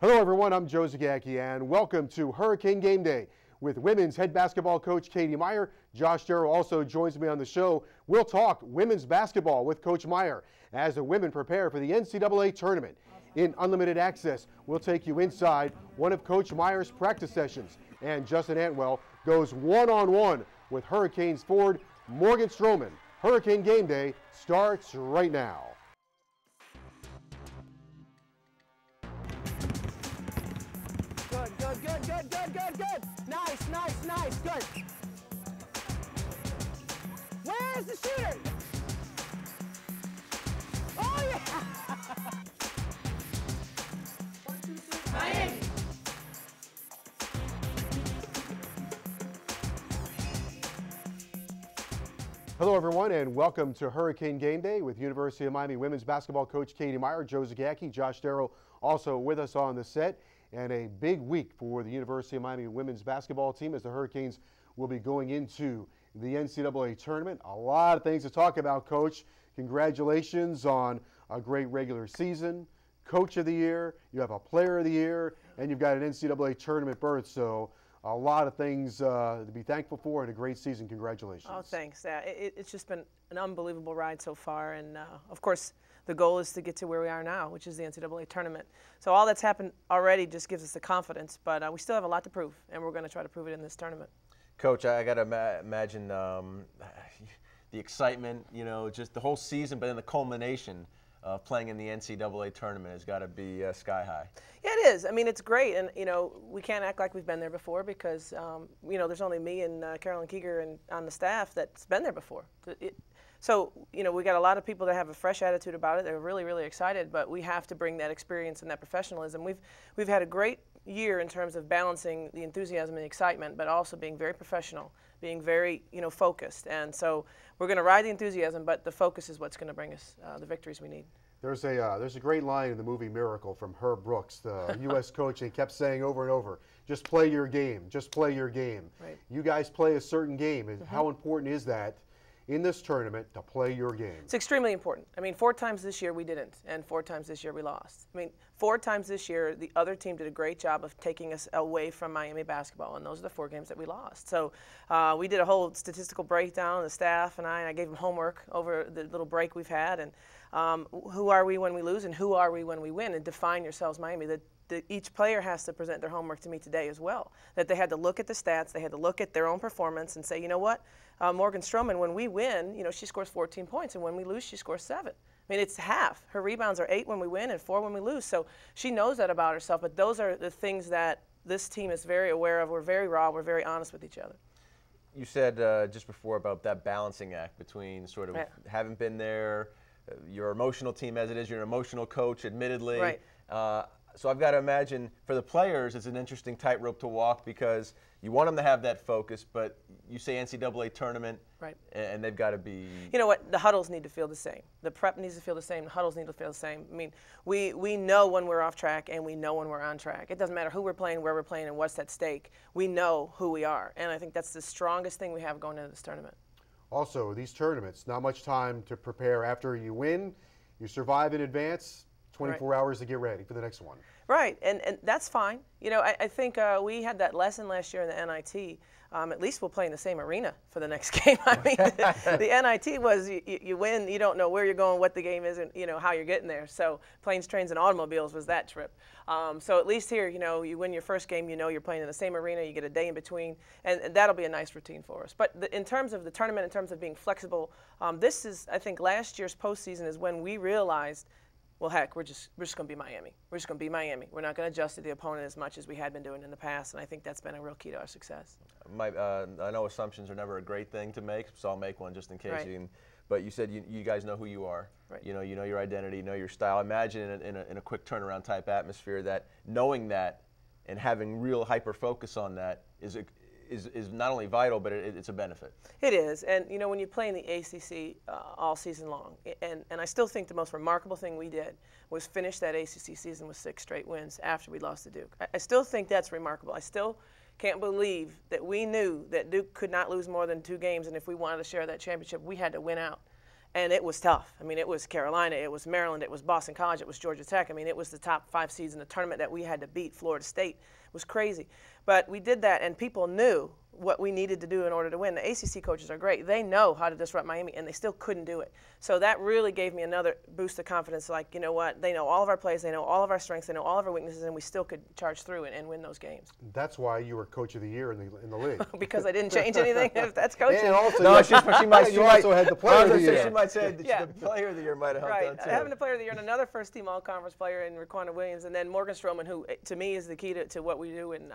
Hello everyone, I'm Joe Zagacki and welcome to Hurricane Game Day with women's head basketball coach Katie Meier. Josh Darrow also joins me on the show. We'll talk women's basketball with Coach Meier as the women prepare for the NCAA tournament. In Unlimited Access, we'll take you inside one of Coach Meier's practice sessions, and Justin Antwell goes one-on-one with Hurricanes forward Morgan Stroman. Hurricane Game Day starts right now. Good. Nice, good. Where's the shooter? Oh, yeah! 1, 2, 3, Miami! Hello everyone and welcome to Hurricane Game Day with University of Miami women's basketball coach Katie Meier, Joe Zagacki, Josh Darrow also with us on the set. And a big week for the University of Miami women's basketball team as the Hurricanes will be going into the NCAA tournament. A lot of things to talk about, Coach. Congratulations on a great regular season, Coach of the Year, you have a Player of the Year, and you've got an NCAA tournament berth. So a lot of things to be thankful for and a great season. Congratulations. Oh, thanks. It's just been an unbelievable ride so far. And, of course, the goal is to get to where we are now, which is the NCAA tournament. So all that's happened already just gives us the confidence, but we still have a lot to prove, and we're going to try to prove it in this tournament. Coach, I got to imagine the excitement, you know, just the whole season, but then the culmination of playing in the NCAA tournament has got to be sky high. Yeah, it is. I mean, it's great, and, you know, we can't act like we've been there before because, you know, there's only me and Carolyn Keeger on the staff that's been there before. So, you know, we got a lot of people that have a fresh attitude about it. They're really, really excited, but we have to bring that experience and that professionalism. We've had a great year in terms of balancing the enthusiasm and the excitement, but also being very professional, being very, you know, focused. And so we're going to ride the enthusiasm, but the focus is what's going to bring us the victories we need. There's a great line in the movie Miracle from Herb Brooks, the U.S. coach. He kept saying over and over, just play your game, just play your game. Right. You guys play a certain game. And how important is that in this tournament to play your game? It's extremely important. I mean, 4 times this year we didn't, and 4 times this year we lost. I mean, 4 times this year the other team did a great job of taking us away from Miami basketball, and those are the 4 games that we lost. So we did a whole statistical breakdown, the staff and I gave them homework over the little break we've had, and who are we when we lose and who are we when we win, and define yourselves, Miami. Each player has to present their homework to me today as well, that they had to look at the stats, they had to look at their own performance and say, you know what, Morgan Stroman, when we win, you know, she scores 14 points, and when we lose, she scores 7. I mean, it's half. Her rebounds are 8 when we win and 4 when we lose. So she knows that about herself, but those are the things that this team is very aware of. We're very raw. We're very honest with each other. You said just before about that balancing act between sort of haven't been there, your emotional team as it is, you're an emotional coach, admittedly. Right. So I've got to imagine for the players it's an interesting tightrope to walk because you want them to have that focus, but you say NCAA tournament, right, and they've got to be. You know what? The huddles need to feel the same. The prep needs to feel the same. The huddles need to feel the same. I mean, we know when we're off track and we know when we're on track. It doesn't matter who we're playing, where we're playing, and what's at stake. We know who we are, and I think that's the strongest thing we have going into this tournament. Also, these tournaments, not much time to prepare after you win. You survive in advance. 24 hours to get ready for the next one. Right, and that's fine. You know, I think we had that lesson last year in the NIT. At least we'll play in the same arena for the next game. I mean, the NIT was you win, you don't know where you're going, what the game is, and you know how you're getting there. So planes, trains, and automobiles was that trip. So at least here, you know, you win your first game, you know you're playing in the same arena, you get a day in between, and that'll be a nice routine for us. But in terms of the tournament, in terms of being flexible, this is, I think, last year's postseason is when we realized, well, heck, we're just going to be Miami. We're just going to be Miami. We're not going to adjust to the opponent as much as we had been doing in the past, and I think that's been a real key to our success. I know assumptions are never a great thing to make, so I'll make one just in case. Right. But you said you guys know who you are. Right. You know your identity, you know your style. Imagine in a quick turnaround type atmosphere that knowing that and having real hyper focus on that is not only vital, but it's a benefit. It is, and you know when you play in the ACC all season long, and I still think the most remarkable thing we did was finish that ACC season with 6 straight wins after we lost to Duke. I still think that's remarkable. I still can't believe that we knew that Duke could not lose more than 2 games, and if we wanted to share that championship, we had to win out. And it was tough. I mean, it was Carolina, it was Maryland, it was Boston College, it was Georgia Tech. I mean, it was the top 5 seeds in the tournament that we had to beat. Florida State. It was crazy. But we did that, and people knew what we needed to do in order to win. The ACC coaches are great. They know how to disrupt Miami, and they still couldn't do it. So that really gave me another boost of confidence, like, you know what, they know all of our plays, they know all of our strengths, they know all of our weaknesses, and we still could charge through and win those games. That's why you were Coach of the Year in the league. Because I didn't change anything, if that's coaching. And also, No, she might. you also had the Player of the Year. She might say that Yeah. the Player of the Year might have helped out too. Having the Player of the Year and another first-team All-Conference player in Raquana Williams, and then Morgan Stroman, who to me is the key to what we do, and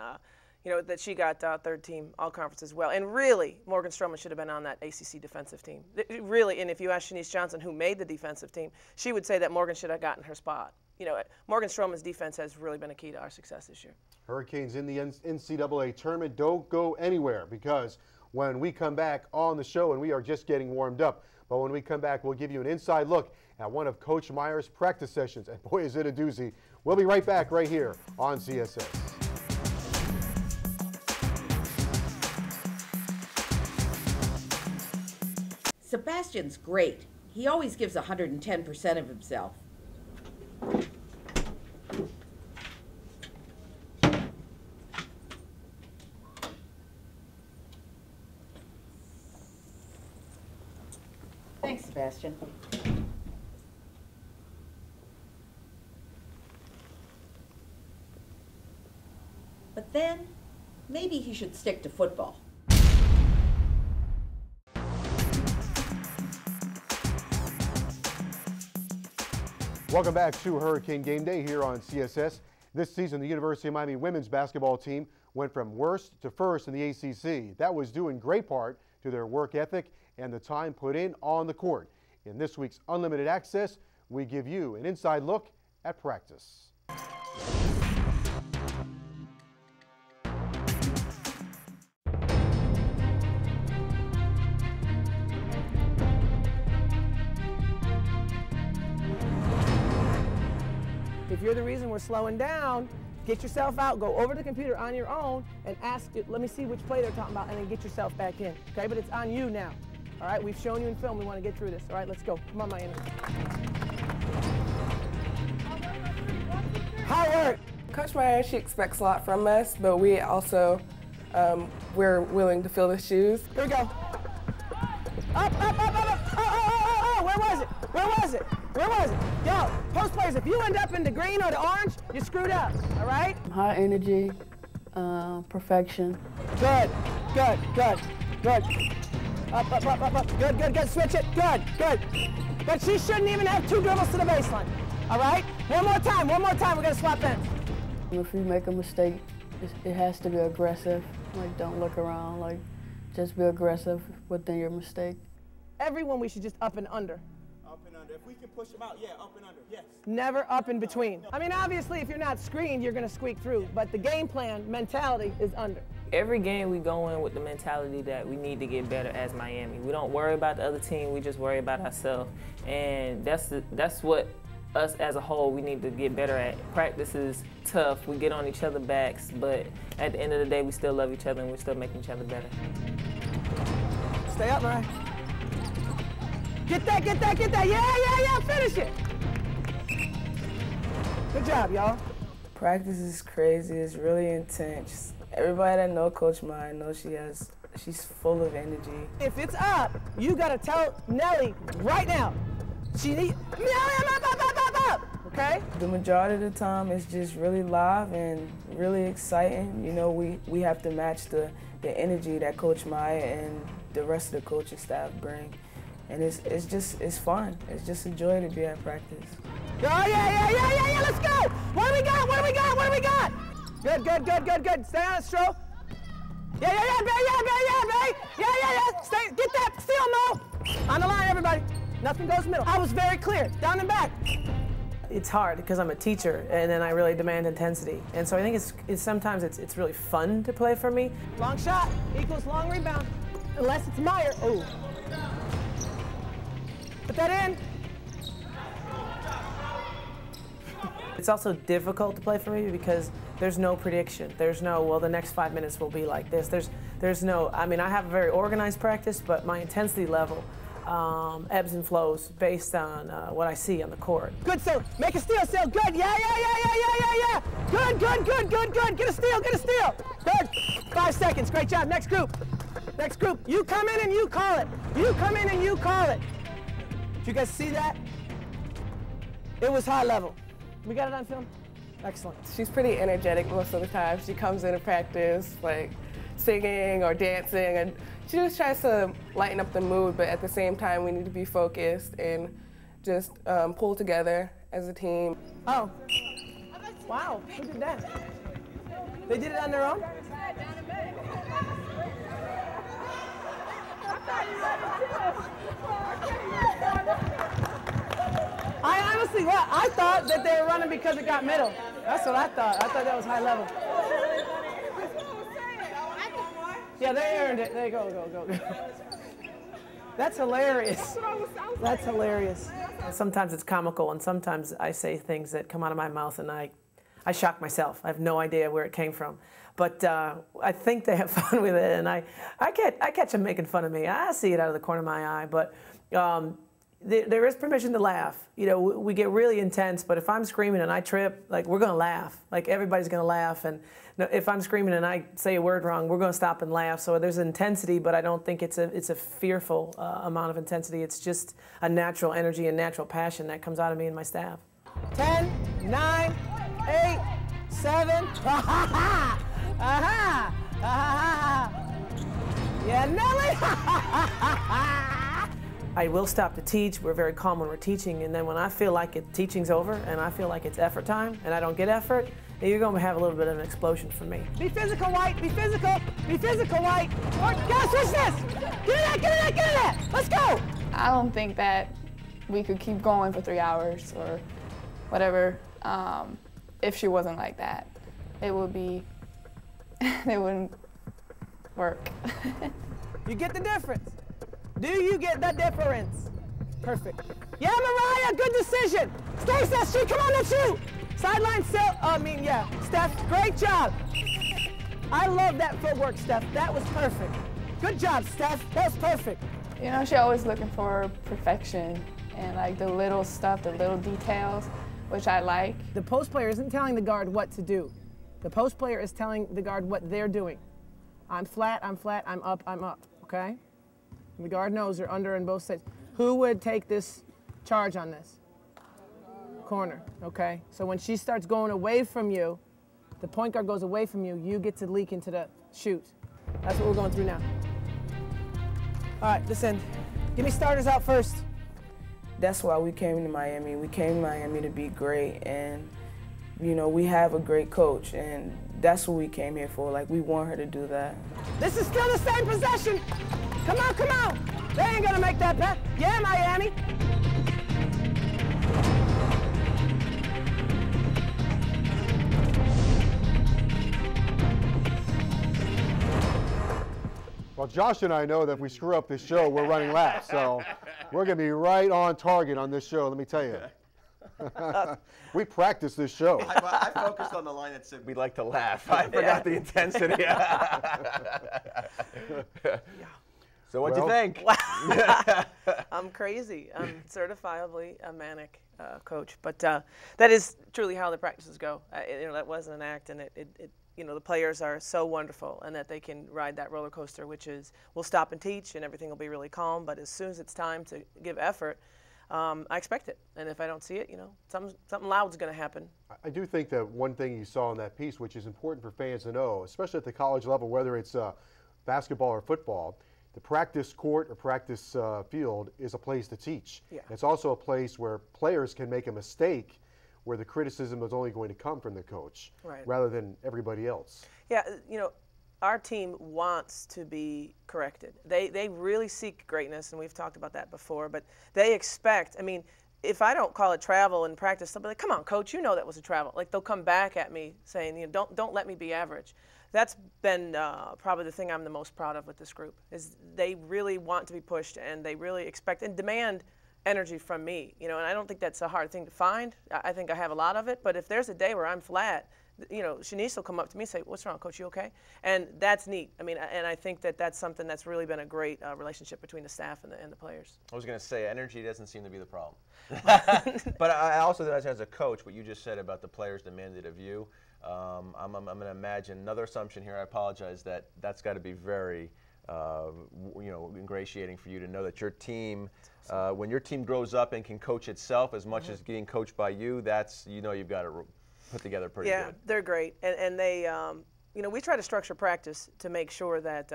you know, that she got third-team All-Conference as well. And really, Morgan Stroman should have been on that ACC defensive team. Really, and if you ask Shanice Johnson, who made the defensive team, she would say that Morgan should have gotten her spot. You know, Morgan Stroman's defense has really been a key to our success this year. Hurricanes in the NCAA tournament. Don't go anywhere, because when we come back on the show, and we are just getting warmed up, but when we come back, we'll give you an inside look at one of Coach Meier's practice sessions. And boy, is it a doozy. We'll be right back right here on CSS. Sebastian's great. He always gives 110% of himself. Thanks, Sebastian. But then, maybe he should stick to football. Welcome back to Hurricane Game Day here on CSS. This season, the University of Miami women's basketball team went from worst to first in the ACC. That was due in great part to their work ethic and the time put in on the court. In this week's Unlimited Access, we give you an inside look at practice. If you're the reason we're slowing down, get yourself out, go over to the computer on your own and ask it, let me see which play they're talking about, and then get yourself back in, okay? But it's on you now, all right? We've shown you in film, we want to get through this, all right? Let's go. Come on, Miami. Hard work. Coach Meier, she expects a lot from us, but we also, we're willing to fill the shoes. Here we go. Up, up, up, up, up. Oh, where was it? Where was it? Where was it? Yo, post players, if you end up in the green or the orange, you're screwed up, all right? High energy, perfection. Good, good, good, good. Up, up, up, up, up. Good, good, good. Switch it. Good, good. But she shouldn't even have 2 dribbles to the baseline, all right? One more time, we're gonna swap ends. If you make a mistake, it has to be aggressive. Like, don't look around, like, just be aggressive within your mistake. Everyone, we should just up and under. Up and under. If we can push them out, yeah, up and under, yes. Never up in between. I mean, obviously, if you're not screened, you're gonna squeak through, but the game plan mentality is under. Every game we go in with the mentality that we need to get better as Miami. We don't worry about the other team, we just worry about ourselves. And that's what us as a whole we need to get better at. Practice is tough, we get on each other's backs, but at the end of the day we still love each other and we're still making each other better. Stay up, Meier. Get that, get that, get that. Yeah, finish it. Good job, y'all. Practice is crazy, it's really intense. Everybody that knows Coach Meier knows she's full of energy. If it's up, you gotta tell Nelly right now. She needs, up, okay? The majority of the time it's just really live and really exciting. You know, we have to match the energy that Coach Meier and the rest of the coaching staff bring. And it's fun. It's just a joy to be at practice. Oh, yeah, let's go! What do we got? Good. Stay on it, Stro. Yeah, Bay. Yeah. Stay, get that, steal, Mo. On the line, everybody. Nothing goes middle. I was very clear, down and back. It's hard because I'm a teacher and then I really demand intensity. And so I think it's sometimes it's really fun to play for me. Long shot equals long rebound. Unless it's Meier. Oh. Put that in. It's also difficult to play for me because there's no prediction. There's no, well, the next 5 minutes will be like this. There's no, I mean, I have a very organized practice, but my intensity level ebbs and flows based on what I see on the court. Good, so make a steal, Sil. Good. Yeah. Good. Get a steal. Good. 5 seconds. Great job. Next group. You come in and you call it. Did you guys see that? It was high level. We got it on film? Excellent. She's pretty energetic most of the time. She comes into practice like singing or dancing, and she just tries to lighten up the mood, but at the same time we need to be focused and just pull together as a team. Oh. Wow, who did that? They did it on their own? I honestly, I thought that they were running because it got middle. That's what I thought. I thought that was high level. Yeah, they earned it. There you go. That's hilarious. That's hilarious. Sometimes it's comical, and sometimes I say things that come out of my mouth, and I shock myself. I have no idea where it came from. But I think they have fun with it, and I catch them making fun of me. I see it out of the corner of my eye, but there is permission to laugh. You know, we get really intense, but if I'm screaming and I trip, like, we're going to laugh. Like, everybody's going to laugh, and if I'm screaming and I say a word wrong, we're going to stop and laugh. So there's intensity, but I don't think it's a fearful amount of intensity. It's just a natural energy and natural passion that comes out of me and my staff. 10, 9, 8, 7. Yeah, Nelly. I will stop to teach. We're very calm when we're teaching, and then when I feel like teaching's over and I feel like it's effort time and I don't get effort, you're going to have a little bit of an explosion for me. Be physical, White. Be physical, White. Guys, switch this. Get in that. Let's go. I don't think that we could keep going for 3 hours or whatever if she wasn't like that. It would be, it wouldn't work. You get the difference. Do you get the difference? Perfect. Yeah, Mariah, good decision. Stay, Steph, come on, let's shoot. Sideline, Steph, great job. I love that footwork, Steph. That was perfect. Good job, Steph. That was perfect. You know, she's always looking for perfection and like the little stuff, the little details, which I like. The post player isn't telling the guard what to do. The post player is telling the guard what they're doing. I'm flat, I'm up, okay? And the guard knows they're under on both sides. Who would take this charge on this? Corner, okay? So when she starts going away from you, the point guard goes away from you, you get to leak into the shoot. That's what we're going through now. All right, listen, give me starters out first. That's why we came to Miami. We came to Miami to be great, and you know, we have a great coach, and that's what we came here for. Like, we want her to do that. This is still the same possession. Come on. They ain't gonna make that pass. Yeah, Miami. Well, Josh and I know that if we screw up this show, we're running laps. So we're going to be right on target on this show, let me tell you. We practiced this show. I focused on the line that said we like to laugh. I forgot the intensity. So what'd you think? I'm crazy. I'm certifiably a manic coach. But that is truly how the practices go. That wasn't an act, and the players are so wonderful, and that they can ride that roller coaster, which is we'll stop and teach, and everything will be really calm. But as soon as it's time to give effort, I expect it. And if I don't see it, something loud's going to happen. I do think that one thing you saw in that piece, which is important for fans to know, especially at the college level, whether it's basketball or football, the practice court or practice field is a place to teach. Yeah. It's also a place where players can make a mistake where the criticism is only going to come from the coach rather than everybody else. Yeah, our team wants to be corrected. They really seek greatness, and we've talked about that before, but they expect, if I don't call it travel in practice, they'll be like, come on, coach, you know that was a travel. Like, they'll come back at me saying, don't let me be average. That's been probably the thing I'm the most proud of with this group, is they really want to be pushed, and they really expect and demand energy from me, and I don't think that's a hard thing to find. I think I have a lot of it, but if there's a day where I'm flat, you know, Shanice will come up to me and say, "What's wrong, Coach? You okay?" And that's neat. I mean, and I think that that's something that's really been a great relationship between the staff and the players. I was going to say, energy doesn't seem to be the problem. But I also think as a coach, what you just said about the players demanded of you, I'm going to imagine another assumption here. I apologize that that's got to be very, you know, ingratiating for you to know that your team, when your team grows up and can coach itself as much as being coached by you, that's, you know, you've got to put together pretty good. Yeah, they're great, and they, you know, we try to structure practice to make sure that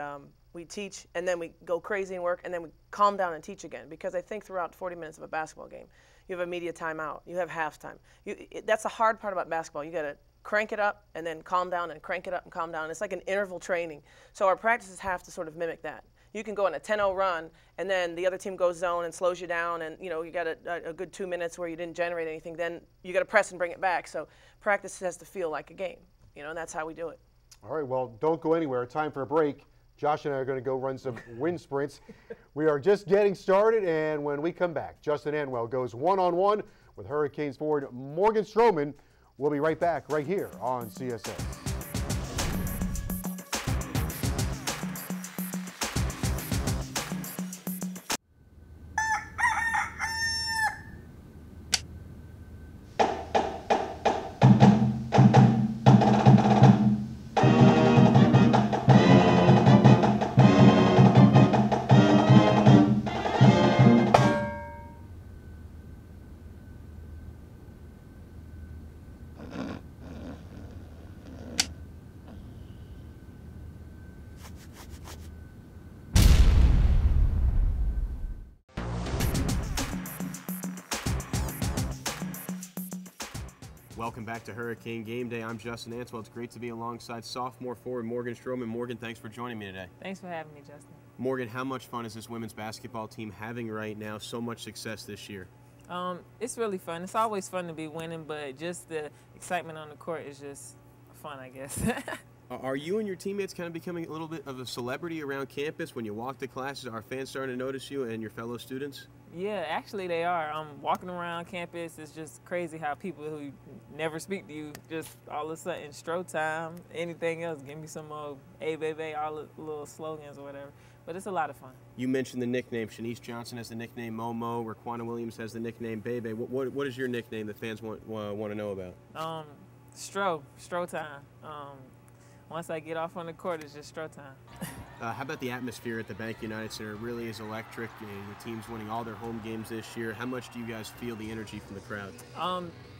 we teach and then we go crazy and work and then we calm down and teach again, because I think throughout 40 minutes of a basketball game, you have a media timeout, you have halftime. That's the hard part about basketball. You got to crank it up and then calm down and crank it up and calm down. It's like an interval training. So our practices have to sort of mimic that. You can go on a 10-0 run and then the other team goes zone and slows you down, and you know you got a good 2 minutes where you didn't generate anything. Then you got to press and bring it back. So practice has to feel like a game, you know, and that's how we do it. All right, well, don't go anywhere. Time for a break. Josh and I are going to go run some wind sprints. We are just getting started, and when we come back, Justin Anwell goes one-on-one with Hurricanes forward Morgan Stroman. We'll be right back right here on CSS. Welcome back to Hurricane Game Day. I'm Justin Answell. It's great to be alongside sophomore forward Morgan Stroman. Morgan, thanks for joining me today. Thanks for having me, Justin. Morgan, how much fun is this women's basketball team having right now? So much success this year. It's really fun. It's always fun to be winning, but just the excitement on the court is just fun, I guess. Are you and your teammates kind of becoming a little bit of a celebrity around campus? When you walk to classes, are fans starting to notice you and your fellow students? Yeah, actually they are. Walking around campus, it's just crazy how people who never speak to you, just all of a sudden, Stro time, anything else, give me some more "Hey baby," all the little slogans or whatever. But it's a lot of fun. You mentioned the nickname. Shanice Johnson has the nickname Momo. Raquana Williams has the nickname Bebe. What is your nickname that fans want to know about? Stro time. Once I get off on the court, it's just Stro time. How about the atmosphere at the Bank United Center? It really is electric. The team's winning all their home games this year. How much do you guys feel the energy from the crowd?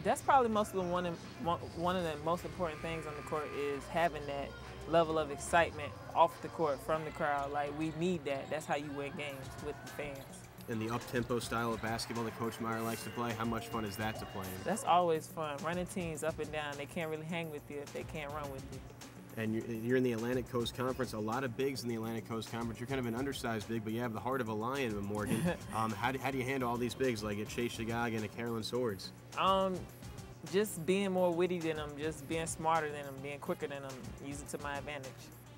That's probably one of the most important things on the court is having that level of excitement off the court from the crowd. Like, we need that. That's how you win games, with the fans. And the up-tempo style of basketball that Coach Meier likes to play, how much fun is that to play in? That's always fun. Running teams up and down, they can't really hang with you if they can't run with you. And you're in the Atlantic Coast Conference. A lot of bigs in the Atlantic Coast Conference. You're kind of an undersized big, but you have the heart of a lion, Morgan. How do you handle all these bigs like a Chase Chigaga and a Carolyn Swords? Just being more witty than them, just being smarter than them, being quicker than them, use it to my advantage.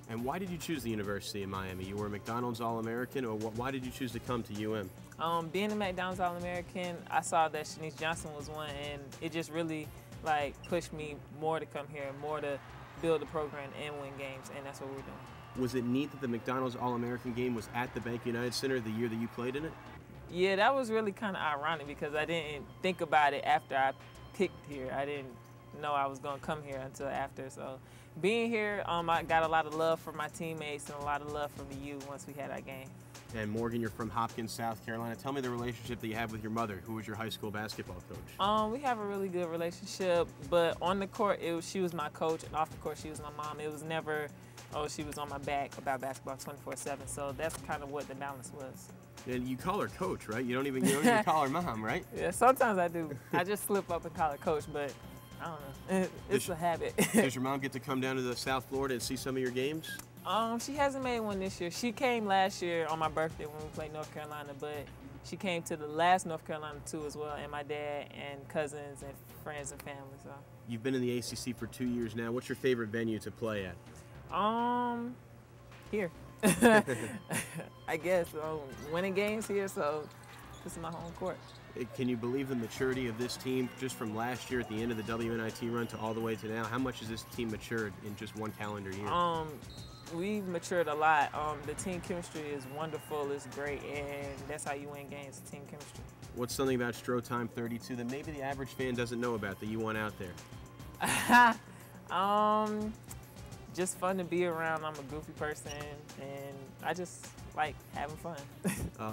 And why did you choose the University of Miami? You were a McDonald's All-American, or why did you choose to come to UM? Being a McDonald's All-American, I saw that Shanice Johnson was one, and it just really pushed me more to come here, more to build the program and win games, and that's what we're doing. Was it neat that the McDonald's All-American game was at the Bank United Center the year that you played in it? Yeah, that was really kind of ironic because I didn't think about it after I picked here. I didn't know I was going to come here until after. So being here, I got a lot of love from my teammates and a lot of love from the U once we had our game. And Morgan, you're from Hopkins, South Carolina. Tell me the relationship that you have with your mother, who was your high school basketball coach. We have a really good relationship, but on the court, she was my coach, and off the court, she was my mom. It was never, she was on my back about basketball 24/7. So that's kind of what the balance was. And you call her coach, right? You don't even call her mom, right? Yeah, sometimes I do. I just slip up and call her coach, but I don't know. It's a habit. Does your mom get to come down to the South Florida and see some of your games? She hasn't made one this year. She came last year on my birthday when we played North Carolina, but she came to the last North Carolina too as well, and my dad and cousins and friends and family. So. You've been in the ACC for 2 years now. What's your favorite venue to play at? Here. I guess winning games here, so this is my home court. Can you believe the maturity of this team just from last year at the end of the WNIT run to all the way to now? How much has this team matured in just one calendar year? We've matured a lot. The team chemistry is wonderful, it's great, and that's how you win games, team chemistry. What's something about Stro Time 32 that maybe the average fan doesn't know about that you want out there? Just fun to be around. I'm a goofy person, and I just like having fun.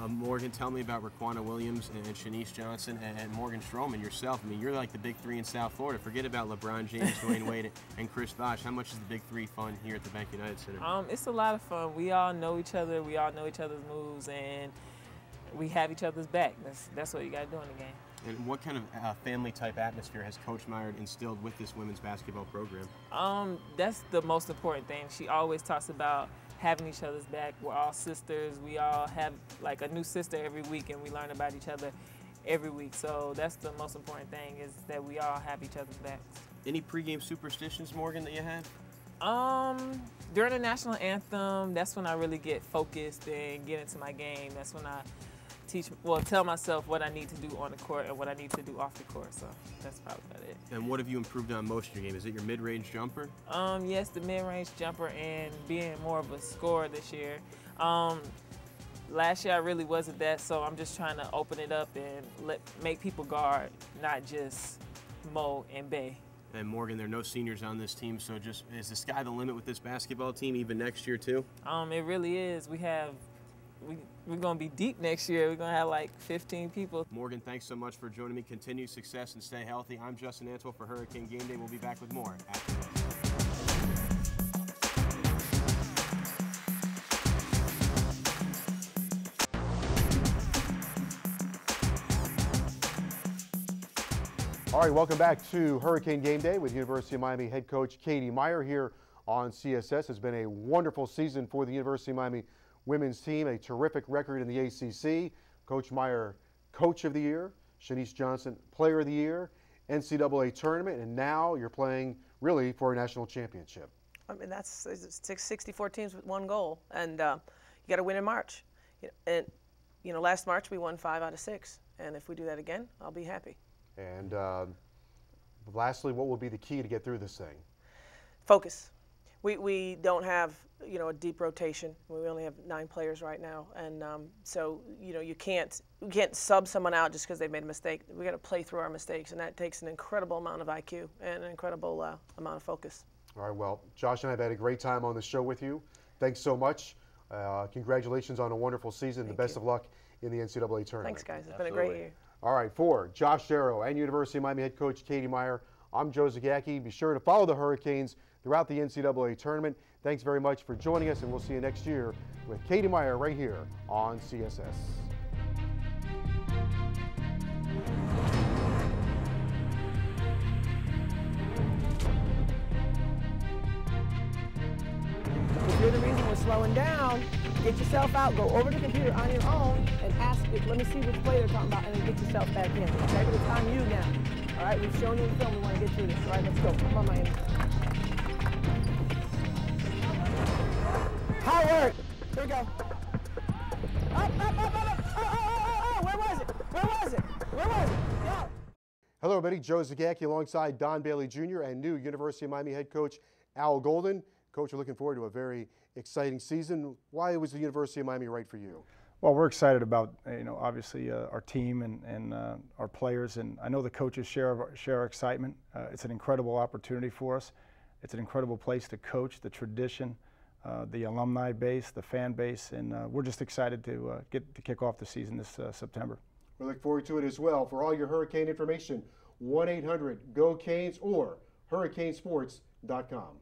Morgan, tell me about Raquana Williams and Shanice Johnson and Morgan Stroman yourself. I mean, you're like the big three in South Florida. Forget about LeBron James, Dwayne Wade, and Chris Bosh. How much is the big three fun here at the Bank United Center? It's a lot of fun. We all know each other. We all know each other's moves, and we have each other's back. That's what you got to do in the game. And what kind of family-type atmosphere has Coach Meier instilled with this women's basketball program? That's the most important thing. She always talks about having each other's back. We're all sisters. We all have like a new sister every week, and we learn about each other every week. So that's the most important thing, is that we all have each other's backs. Any pregame superstitions, Morgan, that you have? During the national anthem, that's when I really get focused and get into my game. That's when I tell myself what I need to do on the court and what I need to do off the court. So that's probably about it. And what have you improved on most in your game? Is it your mid-range jumper? Yes, the mid-range jumper and being more of a scorer this year. Last year I really wasn't that, so I'm just trying to open it up and make people guard, not just Mo and Bay. And Morgan, there are no seniors on this team, so just is the sky the limit with this basketball team even next year too? It really is. We're going to be deep next year. We're going to have like 15 people. Morgan, thanks so much for joining me. Continued success and stay healthy. I'm Justin Antwell for Hurricane Game Day. We'll be back with more after this. All right, welcome back to Hurricane Game Day with University of Miami head coach Katie Meier here on CSS. It's been a wonderful season for the University of Miami women's team, a terrific record in the ACC. Coach Meier, Coach of the Year, Shanice Johnson, Player of the Year, NCAA tournament, and now you're playing really for a national championship. I mean, that's 64 teams with one goal, and you got to win in March. And last March we won 5 out of 6, and if we do that again, I'll be happy. And lastly, what will be the key to get through this thing? Focus. We don't have a deep rotation. We only have 9 players right now, and so you can't sub someone out just because they've made a mistake. We got to play through our mistakes, and that takes an incredible amount of IQ and an incredible amount of focus. All right. Well, Josh and I have had a great time on the show with you. Thanks so much. Congratulations on a wonderful season. The best of luck in the NCAA tournament. Thanks, guys. It's been a great year. All right. For Josh Darrow and University of Miami head coach Katie Meier, I'm Joe Zagacki. Be sure to follow the Hurricanes throughout the NCAA tournament. Thanks very much for joining us, and we'll see you next year with Katie Meier right here on CSS. If you're the reason we're slowing down, get yourself out, go over to the computer on your own, and ask it, let me see which play they're talking about, and then get yourself back in. Okay, but it's on you now. All right, we've shown you the film, we want to get through this. All right, let's go. Come on, Miami. High work. Here we go. Up. Oh, where was it? Yeah. Hello, everybody. Joe Zagacki alongside Don Bailey Jr. and new University of Miami head coach Al Golden. Coach, we're looking forward to a very exciting season. Why was the University of Miami right for you? Well, we're excited about, obviously our team and our players, and I know the coaches share our excitement. It's an incredible opportunity for us. It's an incredible place to coach, the tradition, the alumni base, the fan base, and we're just excited to get to kick off the season this September. We look forward to it as well. For all your Hurricane information, 1-800-GO-CANES or hurricanesports.com.